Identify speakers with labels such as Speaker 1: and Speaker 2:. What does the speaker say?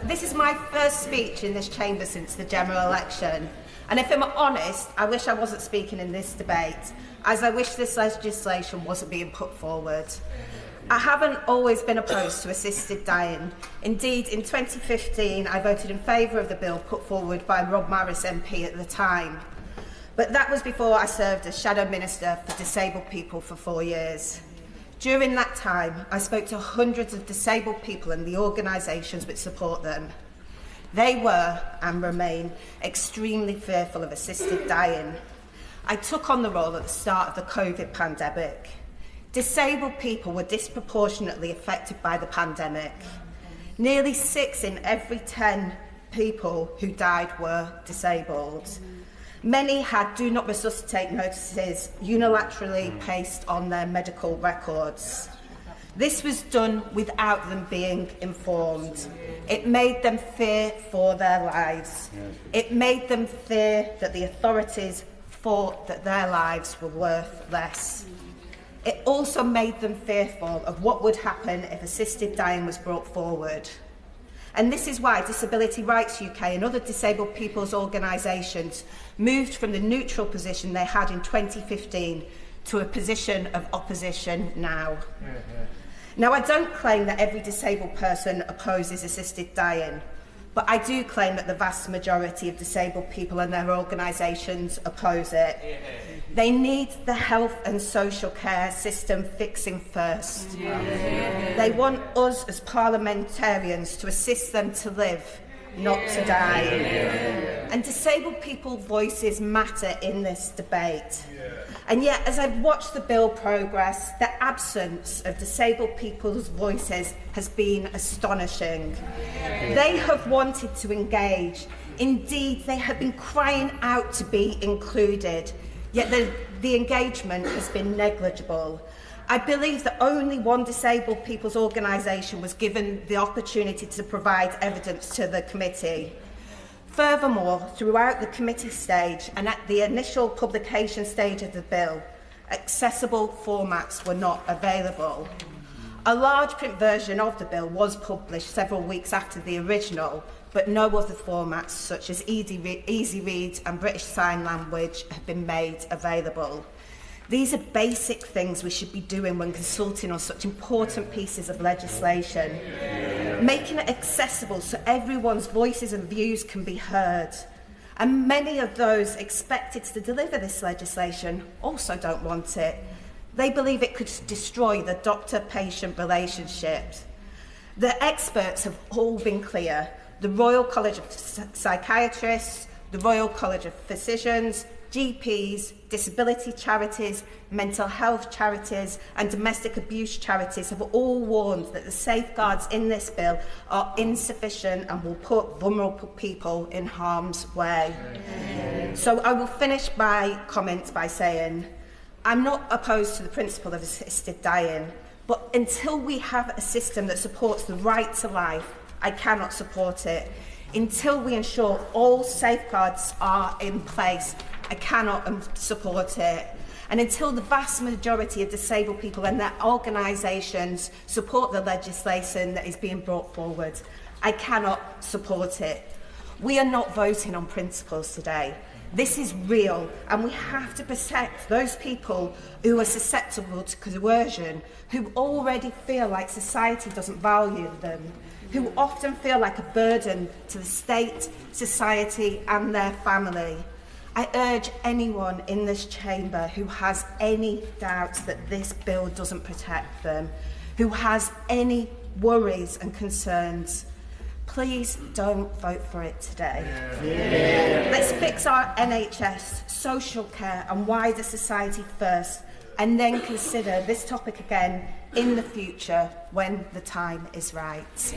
Speaker 1: This is my first speech in this chamber since the general election, and if I'm honest, I wish I wasn't speaking in this debate, as I wish this legislation wasn't being put forward. I haven't always been opposed to assisted dying. Indeed, in 2015, I voted in favour of the bill put forward by Rob Morris MP at the time. But that was before I served as Shadow Minister for Disabled People for 4 years. During that time, I spoke to hundreds of disabled people and the organisations which support them. They were, and remain, extremely fearful of assisted dying. I took on the role at the start of the COVID pandemic. Disabled people were disproportionately affected by the pandemic. Nearly 6 in every 10 people who died were disabled. Many had do not resuscitate notices unilaterally placed on their medical records. This was done without them being informed. It made them fear for their lives. It made them fear that the authorities thought that their lives were worth less. It also made them fearful of what would happen if assisted dying was brought forward. And this is why Disability Rights UK and other disabled people's organisations moved from the neutral position they had in 2015 to a position of opposition now. Now, I don't claim that every disabled person opposes assisted dying, but I do claim that the vast majority of disabled people and their organisations oppose it. They need the health and social care system fixing first. They want us as parliamentarians to assist them to live, not to die. And disabled people's voices matter in this debate. And yet, as I've watched the bill progress, the absence of disabled people's voices has been astonishing. They have wanted to engage. Indeed, they have been crying out to be included. Yet the engagement has been negligible. I believe that only one disabled people's organisation was given the opportunity to provide evidence to the committee. Furthermore, throughout the committee stage and at the initial publication stage of the bill, accessible formats were not available. A large print version of the bill was published several weeks after the original, but no other formats such as Easy Read and British Sign Language have been made available. These are basic things we should be doing when consulting on such important pieces of legislation. Making it accessible so everyone's voices and views can be heard. And many of those expected to deliver this legislation also don't want it. They believe it could destroy the doctor-patient relationship. The experts have all been clear. The Royal College of Psychiatrists, the Royal College of Physicians, GPs, disability charities, mental health charities and domestic abuse charities have all warned that the safeguards in this bill are insufficient and will put vulnerable people in harm's way. So I will finish my comments by saying I'm not opposed to the principle of assisted dying, but until we have a system that supports the right to life, I cannot support it. Until we ensure all safeguards are in place, I cannot support it. And until the vast majority of disabled people and their organisations support the legislation that is being brought forward, I cannot support it. We are not voting on principles today. This is real, and we have to protect those people who are susceptible to coercion, who already feel like society doesn't value them, who often feel like a burden to the state, society and their family. I urge anyone in this chamber who has any doubts that this bill doesn't protect them, who has any worries and concerns, please don't vote for it today. Let's fix our NHS, social care and wider society first, and then consider this topic again in the future when the time is right.